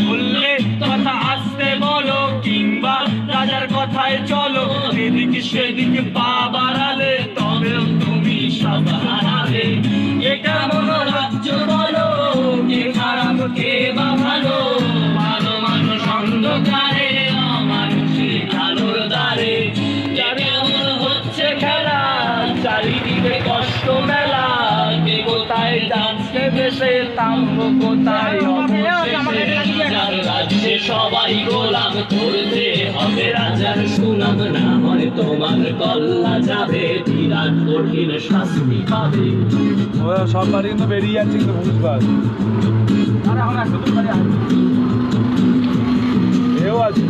বললে কথা আসতে বলো, কিংবা রাজার কথায় চলো, এদিকে সেদিকে পা বাড়ালে তবেও তুমি সব হারাবে। এ কেমন রাজ্য বলো, কে খারাপ কে বা ভালো, ভালো মানুষ অন্ধকারে, অমানুষী আলোর দ্বারে। এ কেমন হচ্ছে খেলা, চারিদিকে কষ্ট মেলা, কে কোথায় যাচ্ছে দেশে, থামবো কোথায় অবশেষে। যার রাজ্যে সবাই গোলাম, করতে হবে রাজার সুনাম, না হয় তোমার কল্লা যাবে, বিরাট কঠিন শাস্তি পাবে। ওরা সব বাড়ি কিন্তু বেরিয়ে যাচ্ছে কিন্তু বুঝবার এও আছে।